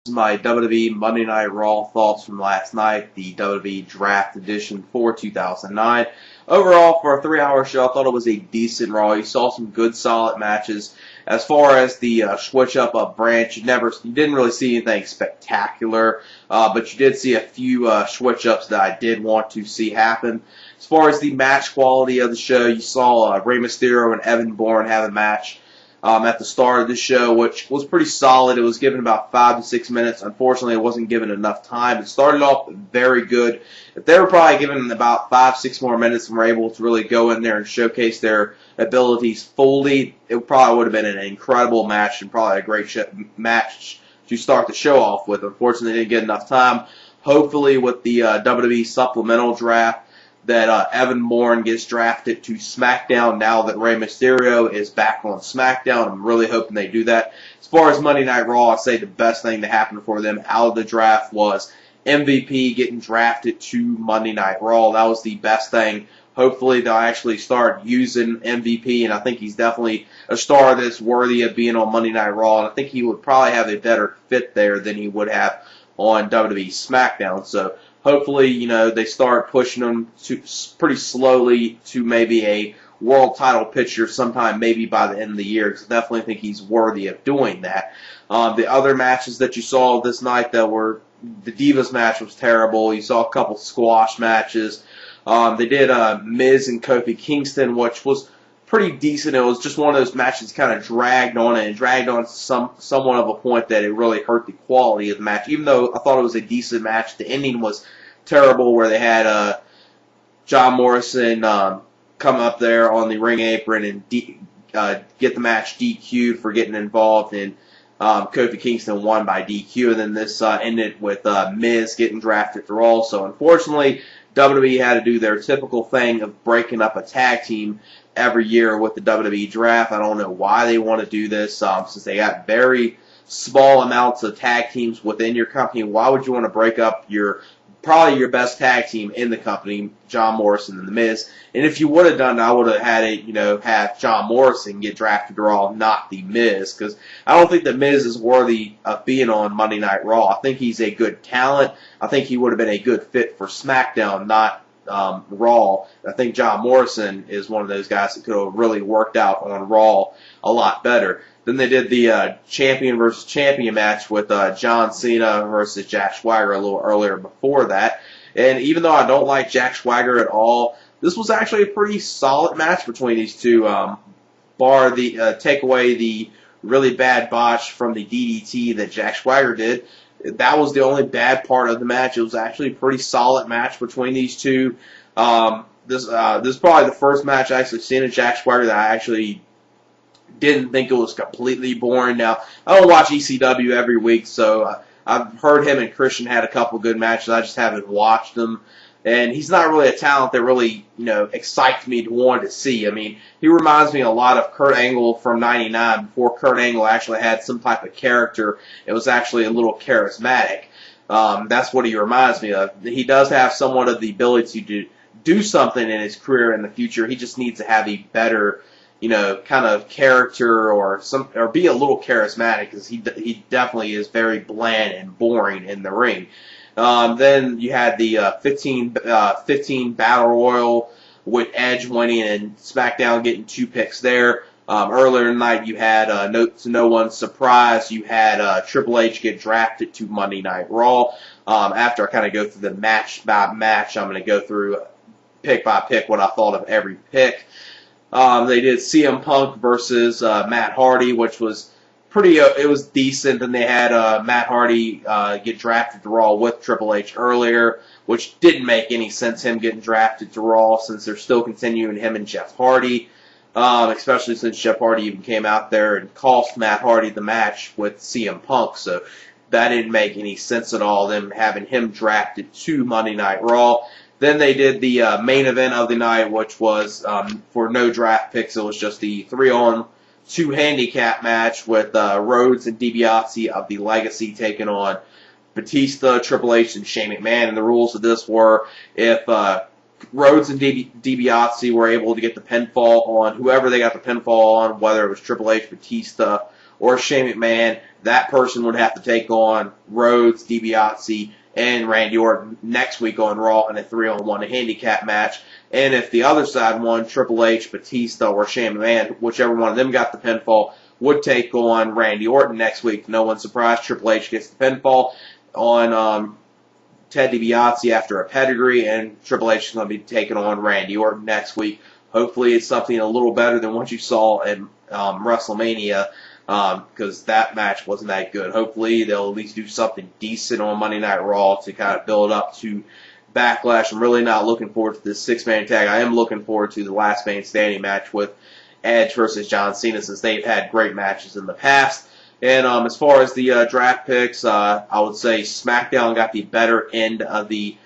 This is my WWE Monday Night Raw thoughts from last night, the WWE Draft Edition for 2009. Overall, for a 3-hour show, I thought it was a decent Raw. You saw some good, solid matches. As far as the switch-up of branch, you didn't really see anything spectacular, but you did see a few switch-ups that I did want to see happen. As far as the match quality of the show, you saw Rey Mysterio and Evan Bourne have a match at the start of the show, which was pretty solid. It was given about 5 to 6 minutes. Unfortunately, it wasn't given enough time. It started off very good. If they were probably given about 5-6 more minutes and were able to really go in there and showcase their abilities fully, it probably would have been an incredible match and probably a great match to start the show off with. Unfortunately, they didn't get enough time. Hopefully, with the WWE supplemental draft, that Evan Bourne gets drafted to SmackDown now that Rey Mysterio is back on SmackDown. I'm really hoping they do that. As far as Monday Night Raw, I'd say the best thing that happened for them out of the draft was MVP getting drafted to Monday Night Raw. That was the best thing. Hopefully they'll actually start using MVP, and I think he's definitely a star that's worthy of being on Monday Night Raw, and I think he would probably have a better fit there than he would have on WWE SmackDown. So hopefully, they start pushing him to pretty slowly to maybe a world title picture sometime maybe by the end of the year, because I definitely think he's worthy of doing that. The other matches that you saw this night that were, the Divas match was terrible. You saw a couple squash matches. They did Miz and Kofi Kingston, which was pretty decent. It was just one of those matches kind of dragged on to somewhat of a point that it really hurt the quality of the match. Even though I thought it was a decent match, the ending was terrible, where they had John Morrison come up there on the ring apron and get the match DQ'd for getting involved, and Kofi Kingston won by DQ, and then this ended with Miz getting drafted to Raw. So unfortunately, WWE had to do their typical thing of breaking up a tag team every year with the WWE Draft. I don't know why they want to do this, since they got very small amounts of tag teams within your company. Why would you want to break up probably your best tag team in the company, John Morrison and The Miz? And if you would have done it, I would have had it, have John Morrison get drafted to Raw, not The Miz, because I don't think The Miz is worthy of being on Monday Night Raw. I think he's a good talent. I think he would have been a good fit for SmackDown, not Raw. I think John Morrison is one of those guys that could have really worked out on Raw a lot better. Then they did the champion versus champion match with John Cena versus Jack Swagger a little earlier before that. And even though I don't like Jack Swagger at all, this was actually a pretty solid match between these two, bar the take away the really bad botch from the DDT that Jack Swagger did. That was the only bad part of the match. It was actually a pretty solid match between these two. This is probably the first match I actually seen of Jack Swagger that I actually didn't think it was completely boring. Now, I don't watch ECW every week, so I've heard him and Christian had a couple good matches. I just haven't watched them. And he's not really a talent that really, excites me to want to see. I mean, he reminds me a lot of Kurt Angle from '99, before Kurt Angle actually had some type of character. It was actually a little charismatic. That's what he reminds me of. He does have somewhat of the ability to do something in his career in the future. He just needs to have a better, kind of character or be a little charismatic, because he definitely is very bland and boring in the ring. Then you had the 15 Battle Royal with Edge winning and SmackDown getting 2 picks there. Earlier in the night, you had, to no one's surprise, you had Triple H get drafted to Monday Night Raw. After I kind of go through the match by match, I'm going to go through pick by pick what I thought of every pick. They did CM Punk versus Matt Hardy, which was it was decent. And they had Matt Hardy get drafted to Raw with Triple H earlier, which didn't make any sense, him getting drafted to Raw, since they're still continuing him and Jeff Hardy, especially since Jeff Hardy even came out there and cost Matt Hardy the match with CM Punk. So that didn't make any sense at all, them having him drafted to Monday Night Raw. Then they did the main event of the night, which was, for no draft picks, it was just the 3-on-2 handicap match with Rhodes and DiBiase of the Legacy taking on Batista, Triple H, and Shane McMahon. And the rules of this were, if Rhodes and DiBiase were able to get the pinfall on whoever they got the pinfall on, whether it was Triple H, Batista, or Shane McMahon, that person would have to take on Rhodes, DiBiase, and Randy Orton next week on Raw in a 3-on-1 handicap match. And if the other side won, Triple H, Batista, or Shane McMahon, whichever one of them got the pinfall, would take on Randy Orton next week. No one's surprised. Triple H gets the pinfall on Ted DiBiase after a pedigree, and Triple H is going to be taking on Randy Orton next week. Hopefully it's something a little better than what you saw in WrestleMania, because that match wasn't that good. Hopefully they'll at least do something decent on Monday Night Raw to kind of build up to Backlash. I'm really not looking forward to this 6-man tag. I am looking forward to the last man standing match with Edge versus John Cena, since they've had great matches in the past. And as far as the draft picks, I would say SmackDown got the better end of the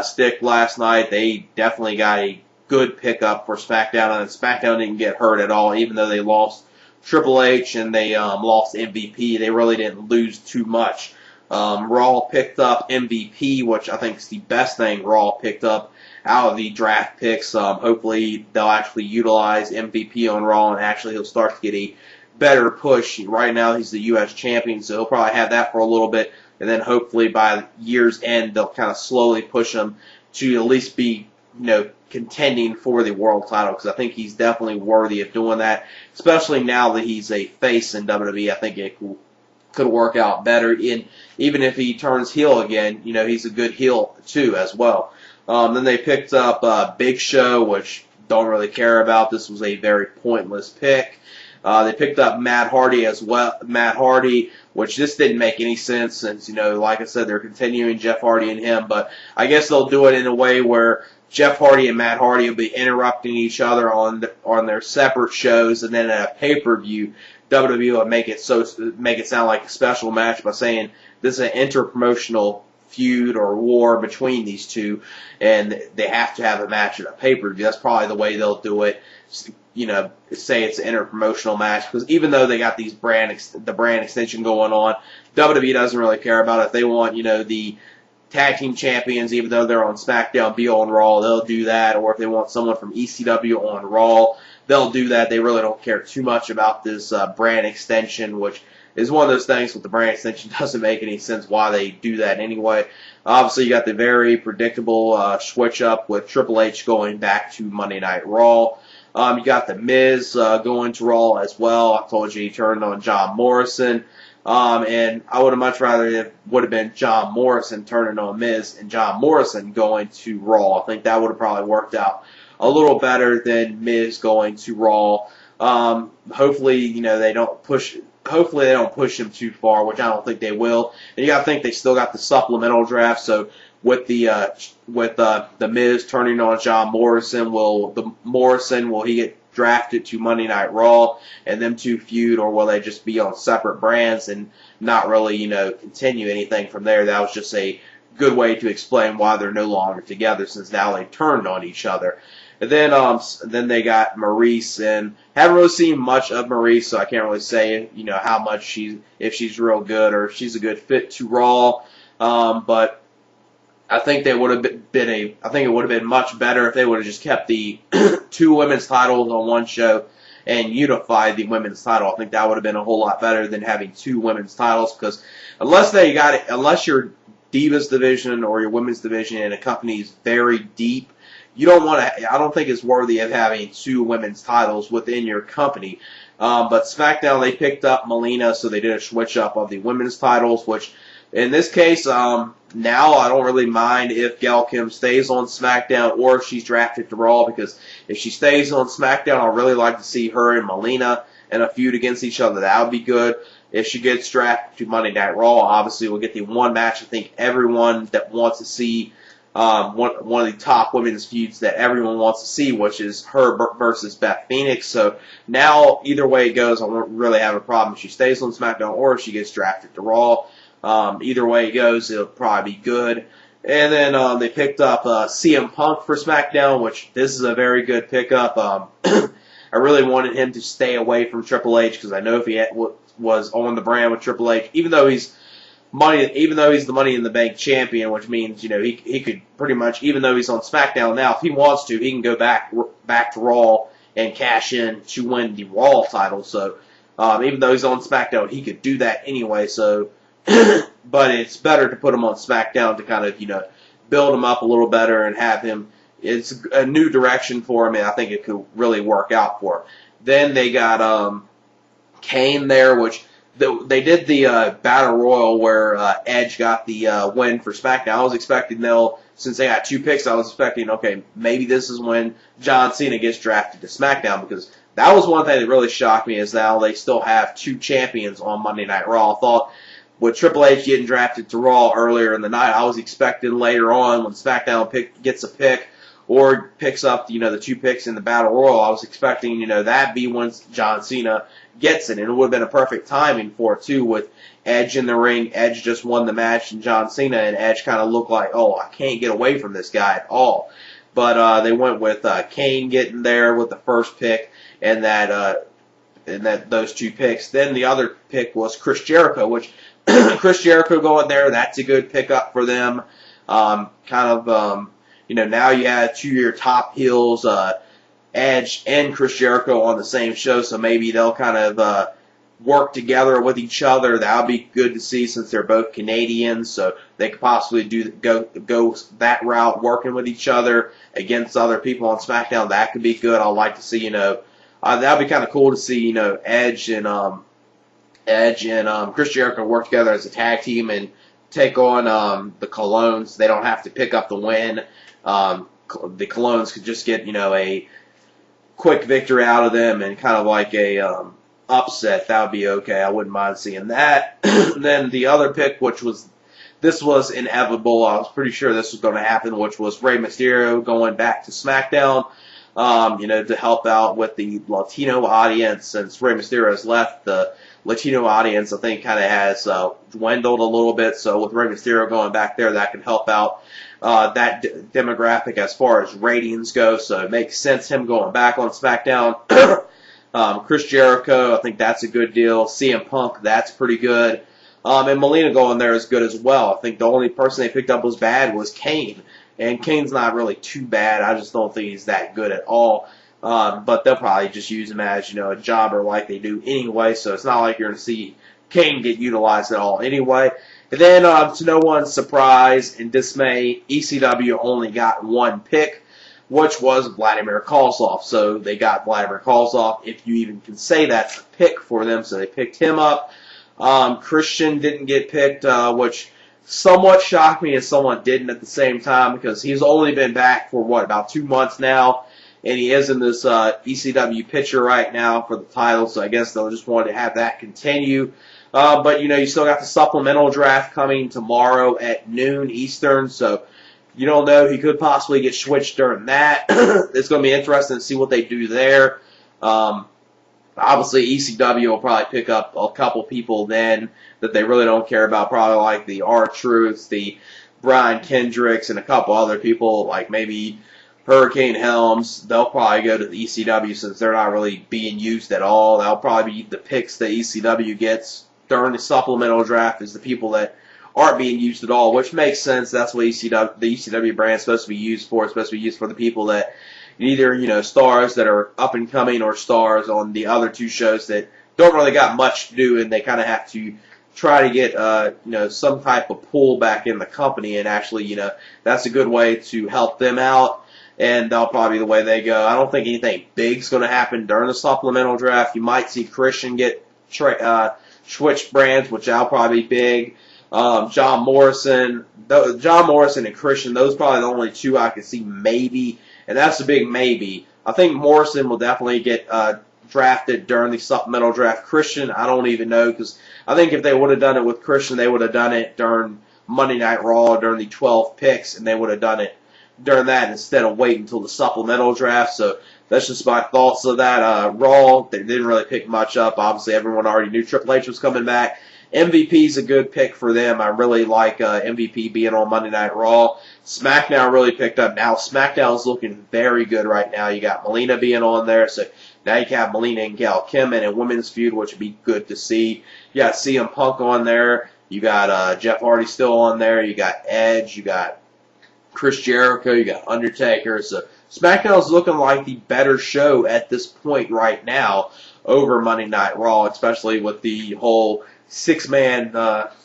stick last night. They definitely got a good pickup for SmackDown, and SmackDown didn't get hurt at all, even though they lost Triple H and they lost MVP. They really didn't lose too much. Raw picked up MVP, which I think is the best thing Raw picked up out of the draft picks. Hopefully they'll actually utilize MVP on Raw, and actually he'll start to get a better push. Right now he's the U.S. champion, so he'll probably have that for a little bit, and then hopefully by year's end they'll kind of slowly push him to at least be, contending for the world title, because I think he's definitely worthy of doing that, especially now that he's a face in WWE. I think it could work out better. Even if he turns heel again, he's a good heel too as well. Then they picked up Big Show, which don't really care about. This was a very pointless pick. They picked up Matt Hardy as well. Matt Hardy, which just didn't make any sense since, like I said, they're continuing Jeff Hardy and him. But I guess they'll do it in a way where Jeff Hardy and Matt Hardy will be interrupting each other on their separate shows, and then at a pay-per-view, WWE will make it sound like a special match by saying this is an interpromotional feud or war between these two, and they have to have a match at a pay-per-view. That's probably the way they'll do it. Say it's an interpromotional match, because even though they got the brand extension going on, WWE doesn't really care about it. If they want, the tag team champions, even though they're on SmackDown, be on Raw, they'll do that. Or if they want someone from ECW on Raw, they'll do that. They really don't care too much about this brand extension, which is one of those things with the brand extension doesn't make any sense why they do that anyway. Obviously, you got the very predictable switch up with Triple H going back to Monday Night Raw. You got the Miz going to Raw as well. I told you he turned on John Morrison. And I would have much rather it would have been John Morrison turning on Miz and John Morrison going to Raw. I think that would have probably worked out a little better than Miz going to Raw. Hopefully, they don't push. Hopefully, they don't push him too far, which I don't think they will. And you got to think they still got the supplemental draft. So with the Miz turning on John Morrison, will he get drafted to Monday Night Raw and them two feud, or will they just be on separate brands and not really, continue anything from there? That was just a good way to explain why they're no longer together, since now they turned on each other. And then they got Maurice, and haven't really seen much of Maurice, so I can't really say, how much if she's real good or if she's a good fit to Raw. But I think it would have been much better if they would have just kept the 2 women's titles on one show and unified the women's title. I think that would have been a whole lot better than having 2 women's titles, because unless your Divas division or your women's division in a company is very deep, you don't want to. I don't think it's worthy of having 2 women's titles within your company. But SmackDown, they picked up Melina, so they did a switch up of the women's titles, which in this case, now I don't really mind if Gail Kim stays on SmackDown or if she's drafted to Raw, because if she stays on SmackDown, I'd really like to see her and Melina in a feud against each other. That would be good. If she gets drafted to Monday Night Raw, obviously we'll get the one match I think everyone that wants to see, one of the top women's feuds that everyone wants to see, which is her versus Beth Phoenix. So now, either way it goes, I won't really have a problem if she stays on SmackDown or if she gets drafted to Raw. Either way it goes, it'll probably be good. And then they picked up CM Punk for SmackDown, which this is a very good pickup. I really wanted him to stay away from Triple H, because I know if he was on the brand with Triple H, even though he's the Money in the Bank champion, which means he could pretty much, even though he's on SmackDown now, if he wants to, he can go back to Raw and cash in to win the Raw title. So Even though he's on SmackDown, he could do that anyway. So, but it's better to put him on SmackDown to kind of, build him up a little better and have him. It's a new direction for him, and I think it could really work out for him. Then they got Kane there, which they did the Battle Royal where Edge got the win for SmackDown. I was expecting since they got 2 picks, I was expecting, okay, maybe this is when John Cena gets drafted to SmackDown, because that was one thing that really shocked me, is now they still have 2 champions on Monday Night Raw. I thought with Triple H getting drafted to Raw earlier in the night, I was expecting later on when SmackDown gets a pick or picks up, the 2 picks in the Battle Royal, I was expecting, that be when John Cena gets it. And it would have been a perfect timing for it, too, with Edge in the ring. Edge just won the match, and John Cena and Edge kind of looked like, oh, I can't get away from this guy at all. But they went with Kane getting there with the first pick, and those 2 picks. Then the other pick was Chris Jericho, which Chris Jericho going there, that's a good pickup for them. Now you have 2 of your top heels, Edge and Chris Jericho on the same show, so maybe they'll kind of work together with each other. That'll be good to see since they're both Canadians, so they could possibly go that route, working with each other against other people on SmackDown. That could be good. I'd like to see, that'd be kind of cool to see, Edge and Chris Jericho work together as a tag team and take on the Colognes. They don't have to pick up the win. The Colognes could just get, a quick victory out of them and kind of like a upset. That would be okay. I wouldn't mind seeing that. Then the other pick, this was inevitable. I was pretty sure this was going to happen, which was Rey Mysterio going back to SmackDown, to help out with the Latino audience. Since Rey Mysterio has left, the Latino audience, I think, kind of has dwindled a little bit. So with Rey Mysterio going back there, that can help out that demographic as far as ratings go. So it makes sense him going back on SmackDown. Chris Jericho, I think that's a good deal. CM Punk, that's pretty good. And Melina going there is good as well. I think the only person they picked up was bad was Kane. And Kane's not really too bad. I just don't think he's that good at all. But they'll probably just use him as, a jobber like they do anyway. So it's not like you're going to see Kane get utilized at all anyway. And then, to no one's surprise and dismay, ECW only got 1 pick, which was Vladimir Kozlov. So they got Vladimir Kozlov, if you even can say that's a pick for them. So they picked him up. Christian didn't get picked, which somewhat shocked me and somewhat didn't at the same time, because he's only been back for, about 2 months now. And he is in this ECW picture right now for the title, so I guess they'll just want to have that continue. But, you still got the supplemental draft coming tomorrow at noon Eastern, so you don't know. He could possibly get switched during that. It's going to be interesting to see what they do there. Obviously, ECW will probably pick up a couple people then that they really don't care about, probably like the R-Truths, the Brian Kendricks, and a couple other people, like maybe Hurricane Helms. They'll probably go to the ECW since they're not really being used at all. That'll probably be the picks that ECW gets during the supplemental draft, is the people that aren't being used at all, which makes sense. That's what the ECW brand is supposed to be used for. It's supposed to be used for the people that either, stars that are up and coming or stars on the other 2 shows that don't really got much to do, and they kind of have to try to get, some type of pull back in the company, and actually, that's a good way to help them out, and that'll probably be the way they go. I don't think anything big's going to happen during the supplemental draft. You might see Christian get switch brands, which that'll probably be big. John Morrison and Christian, those are probably the only 2 I could see maybe, and that's a big maybe. I think Morrison will definitely get drafted during the supplemental draft. Christian, I don't even know, because I think if they would have done it with Christian, they would have done it during Monday Night Raw during the 12 picks, and they would have done it during that instead of waiting until the supplemental draft. So that's just my thoughts of that. Raw, they didn't really pick much up. Obviously, everyone already knew Triple H was coming back. MVP's a good pick for them. I really like MVP being on Monday Night Raw. SmackDown really picked up. Now SmackDown's looking very good right now. You got Melina being on there, so now you can have Melina and Gail Kim in a women's feud, which would be good to see. You got CM Punk on there. You got Jeff Hardy still on there. You got Edge. You got Chris Jericho. You got Undertaker. So SmackDown's looking like the better show at this point right now. over Monday Night Raw, especially with the whole six-man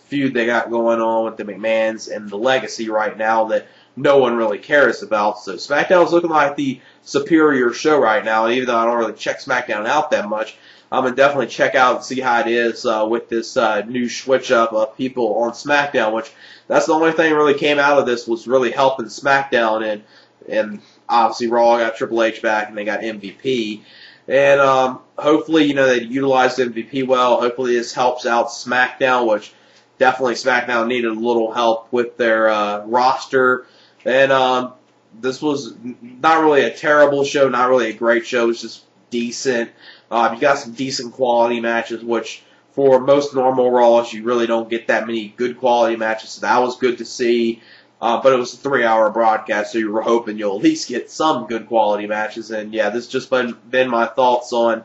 feud they got going on with the McMahons and the Legacy right now that no one really cares about. So SmackDown is looking like the superior show right now. Even though I don't really check SmackDown out that much, I'm going to definitely check out and see how it is with this new switch up of people on SmackDown, which that's the only thing that really came out of this was really helping SmackDown. And obviously Raw got Triple H back and they got MVP. And hopefully, they utilized MVP well. Hopefully this helps out SmackDown, which definitely SmackDown needed a little help with their roster. And this was not really a terrible show, not really a great show. It was just decent. You got some decent quality matches, which for most normal Raws, you really don't get that many good quality matches. So that was good to see. But it was a 3-hour broadcast, so you were hoping you'll at least get some good quality matches. And yeah, this has just been my thoughts on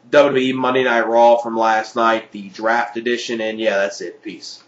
WWE Monday Night Raw from last night, the draft edition. And yeah, that's it. Peace.